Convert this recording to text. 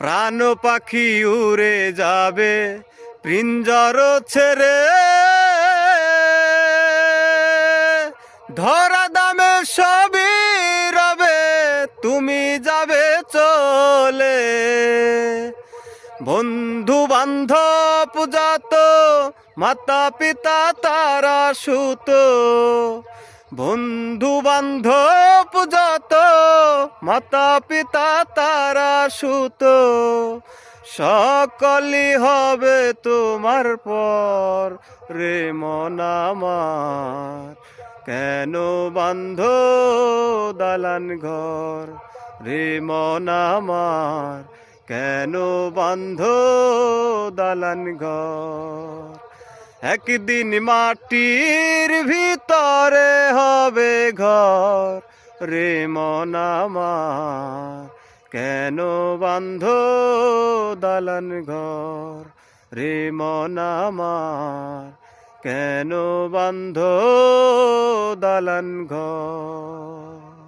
প্রাণ পাখি উড়ে যাবে পিঞ্জর ছেড়ে, ধরা দামে সবই রবে, তুমি যাবে চলে। বন্ধু বান্ধব যত, মাতা পিতা তারা সুত, বন্ধু বান্ধব যত, মাতা পিতা তারা সুত, সকলই হবে তোমার পর রে মন আমার। কেন বান্ধ দালান ঘর রে মন আমার, কেন বান্ধ দালান ঘর। একদিন মাটির ভিতরে হবে ঘর রে মন আমার, কেন বান্ধ দালান ঘর রে মন আমার, কেন বান্ধ দালান ঘর।